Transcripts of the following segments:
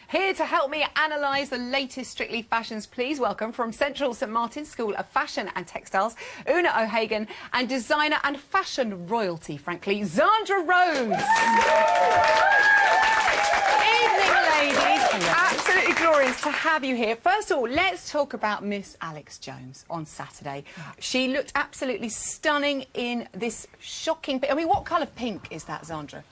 Here to help me analyse the latest Strictly fashions, please welcome from Central St Martin's School of Fashion and Textiles, Oonagh O'Hagan, and designer and fashion royalty, frankly, Zandra Rhodes. Evening, ladies. Absolutely glorious to have you here. First of all, let's talk about Miss Alex Jones on Saturday. She looked absolutely stunning in this shocking... I mean, what colour pink is that, Zandra?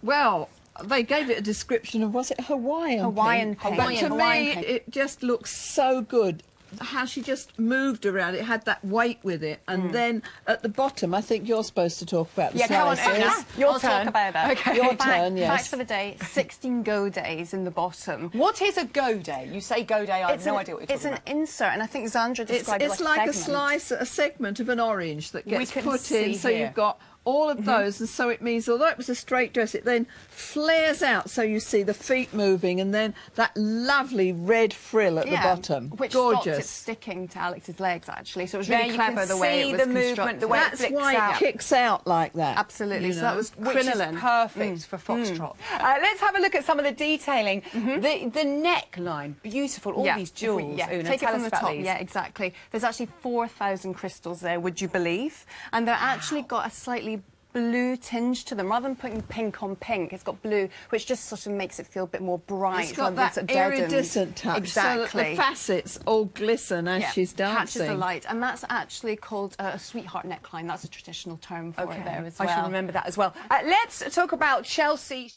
Well, they gave it a description of, was it Hawaiian pink? But to me, it just looks so good. How she just moved around, it had that weight with it, and then at the bottom, I think you're supposed to talk about the slices. Come on, Oonagh. I'll talk about that. Okay. Your turn, yes. Fact for the day, 16 go days in the bottom. What is a go day? You say go day, I have no idea what you're talking about. It's an insert, and I think Zandra described It's it like a a slice, a segment of an orange that gets put in, so here. you've got all of those, and so it means, although it was a straight dress, it then flares out, so you see the feet moving, and then that lovely red frill at the bottom. Which gorgeous. stopped it sticking to Alex's legs, actually, so it was There really you clever can the way see it was the movement, constructed. the way it That's flicks why out. it kicks out like that. Absolutely, you so know? that was Which is crinoline. perfect for foxtrot. Let's have a look at some of the detailing. The neckline, beautiful, all these jewels. Oonagh, take it tell from us the about top. these. Yeah, exactly. There's actually 4,000 crystals there, would you believe? And they're actually got a slightly blue tinge to them. Rather than putting pink on pink, it's got blue, which just sort of makes it feel a bit more bright. It's got that deadened. iridescent touch, Exactly. so that the facets all glisten as she's dancing. Catches the light, and that's actually called a sweetheart neckline. That's a traditional term for it there as well. I should remember that as well. Let's talk about Chelsea.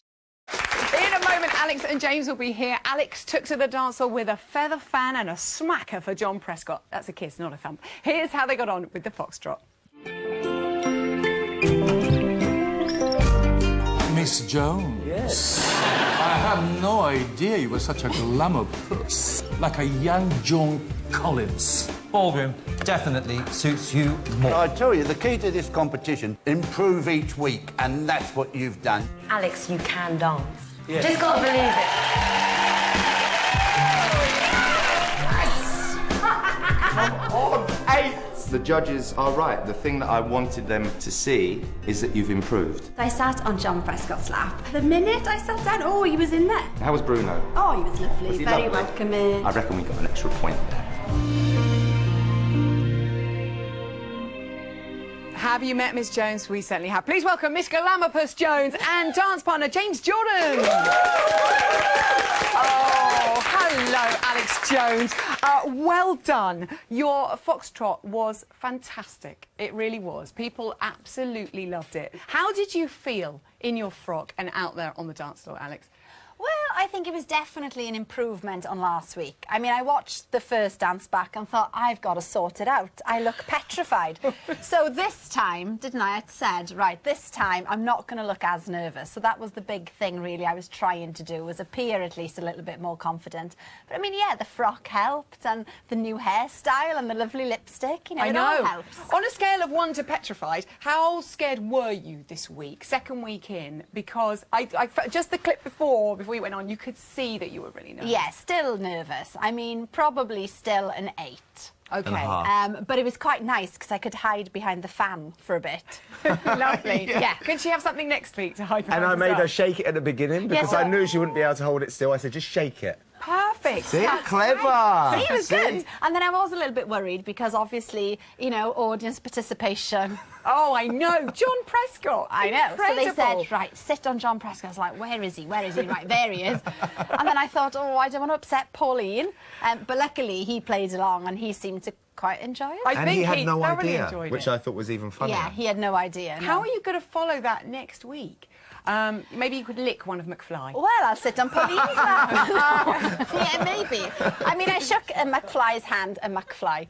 In a moment, Alex and James will be here. Alex took to the dance floor with a feather fan and a smacker for John Prescott. That's a kiss, not a thump. Here's how they got on with the foxtrot. Miss Jones. Yes. I had no idea you were such a glamour puss, like a young Joan Collins. Ballroom definitely suits you more. I tell you, the key to this competition, improve each week, and that's what you've done. Alex, you can dance. Yes. Just gotta believe it. The judges are right. The thing that I wanted them to see is that you've improved. I sat on John Prescott's lap. The minute I sat down, oh, he was in there. How was Bruno? Oh, he was lovely. Was he Very lovely? welcoming. I reckon we got an extra point there. Have you met Miss Jones? We certainly have. Please welcome Miss Glamourpuss Jones and dance partner James Jordan. Oh, hello, Alex Jones. Well done. Your foxtrot was fantastic. It really was. People absolutely loved it. How did you feel in your frock and out there on the dance floor, Alex? Well, I think it was definitely an improvement on last week. I mean, I watched the first dance back and thought, I've got to sort it out. I look petrified. So this time, didn't I? I said, right, this time I'm not going to look as nervous. So that was the big thing, really, I was trying to do, was appear at least a little bit more confident. But I mean, yeah, the frock helped, and the new hairstyle and the lovely lipstick, you know, it all helps. On a scale of 1 to petrified, how scared were you this week, second week in? Because I just the clip before you went on, you could see that you were really nervous. Yeah, still nervous. I mean, probably still an 8. Okay. But it was quite nice because I could hide behind the fan for a bit. Lovely. Yeah. Could she have something next week to hide behind? And I made as her well? shake it at the beginning because I knew she wouldn't be able to hold it still. I said, just shake it. Perfect. See? That's Clever. great. He was good. And then I was a little bit worried because obviously, you know, audience participation. Oh, I know. John Prescott. I know. Incredible. So they said, right, sit on John Prescott. I was like, where is he? Where is he? Right, there he is. And then I thought, oh, I don't want to upset Pauline. But luckily, he played along and he seemed to quite enjoy it. I And think he had no thoroughly idea, enjoyed which it. I thought was even funnier. Yeah, he had no idea. How no. are you going to follow that next week? Maybe you could lick one of McFly. Well, I'll sit on Pauline's lap. Yeah, maybe. I mean, I shook McFly's hand, a McFly.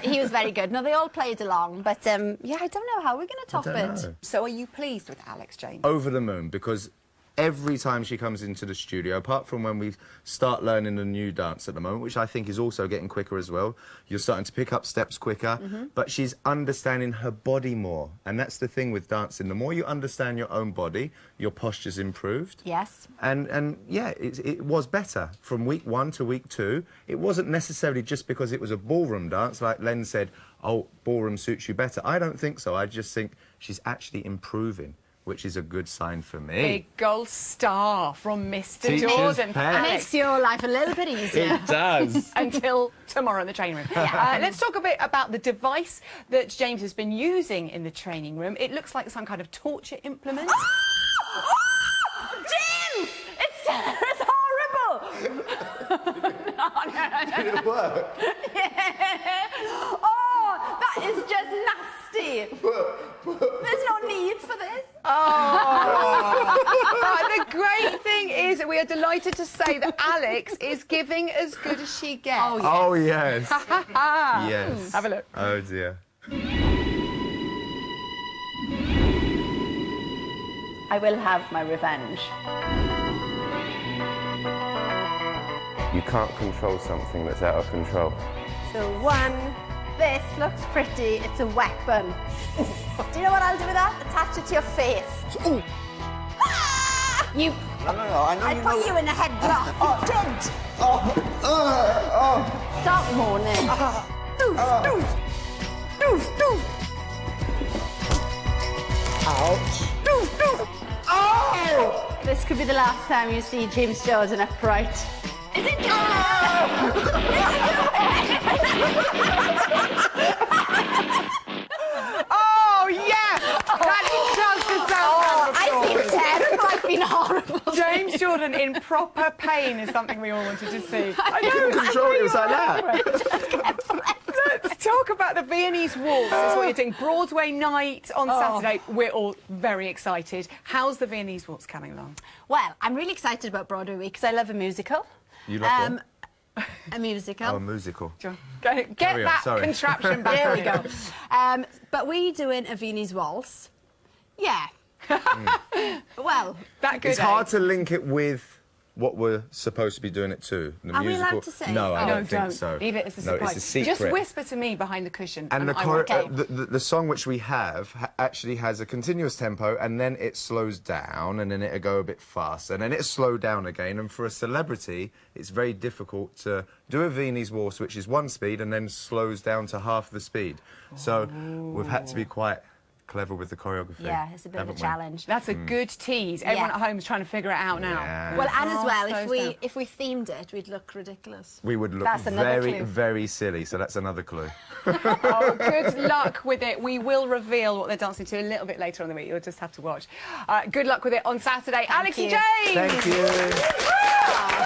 He was very good. No, they all played along, but yeah, I don't know how we're going to top it. So are you pleased with Alex James? Over the moon, because every time she comes into the studio, apart from when we start learning the new dance at the moment, which I think is also getting quicker as well, you're starting to pick up steps quicker, but she's understanding her body more. And that's the thing with dancing. The more you understand your own body, your posture's improved. Yes. And yeah, it was better from week 1 to week 2. It wasn't necessarily just because it was a ballroom dance, like Len said, oh, ballroom suits you better. I don't think so. I just think she's actually improving, which is a good sign for me. Big gold star from Mr. Teacher's Jordan. pet. Makes your life a little bit easier. It does. Until tomorrow in the training room. Let's talk a bit about the device that James has been using in the training room. It looks like some kind of torture implement. James! It's horrible! Did it work? Oh, that is just nasty. There's no need for this. But the great thing is that we are delighted to say that Alex is giving as good as she gets. Oh, yes. Yes. Have a look. Oh, dear. I will have my revenge. You can't control something that's out of control. So this looks pretty. It's a weapon. Do you know what I'll do with that? Attach it to your face. Ooh. Ah! You. No, I know I you put know. you in a headlock. You did. Stop moaning. Ouch. This could be the last time you see James Jordan upright. Is it Oh, yes! That does sound I've been terrible. I've been horrible. James Jordan in proper pain is something we all wanted to see. I couldn't control it. It was like that. Let's talk about the Viennese Waltz. That's what you're doing. Broadway night on Saturday. We're all very excited. How's the Viennese Waltz coming along? Well, I'm really excited about Broadway Week because I love a musical. You love what? A musical. Oh, a musical. Get Carry on, that sorry. contraption back. There we go. But we're doing a Viennese waltz. Yeah. Well, That good. It's hard to link it with what we're supposed to be doing it to. The Are we musical. allowed to say? No, I No, don't think so. Leave it as a No, surprise. it's a secret. Just whisper to me behind the cushion. And I won't. the song which we have actually has a continuous tempo, and then it slows down, and then it'll go a bit faster, and then it'll slow down again. And for a celebrity, it's very difficult to do a Viennese waltz, which is one speed, and then slows down to half the speed. So we've had to be quite clever with the choreography. yeah, it's a bit of a challenge. That's a good tease. Everyone at home is trying to figure it out now. Yeah. Well, and as well, slows down. if we themed it, we'd look ridiculous. We would look That's another very, clue. very silly, so that's another clue. Oh, good luck with it. We will reveal what they're dancing to a little bit later on in the week. You'll just have to watch. Good luck with it on Saturday. Alex you. and James! Thank you.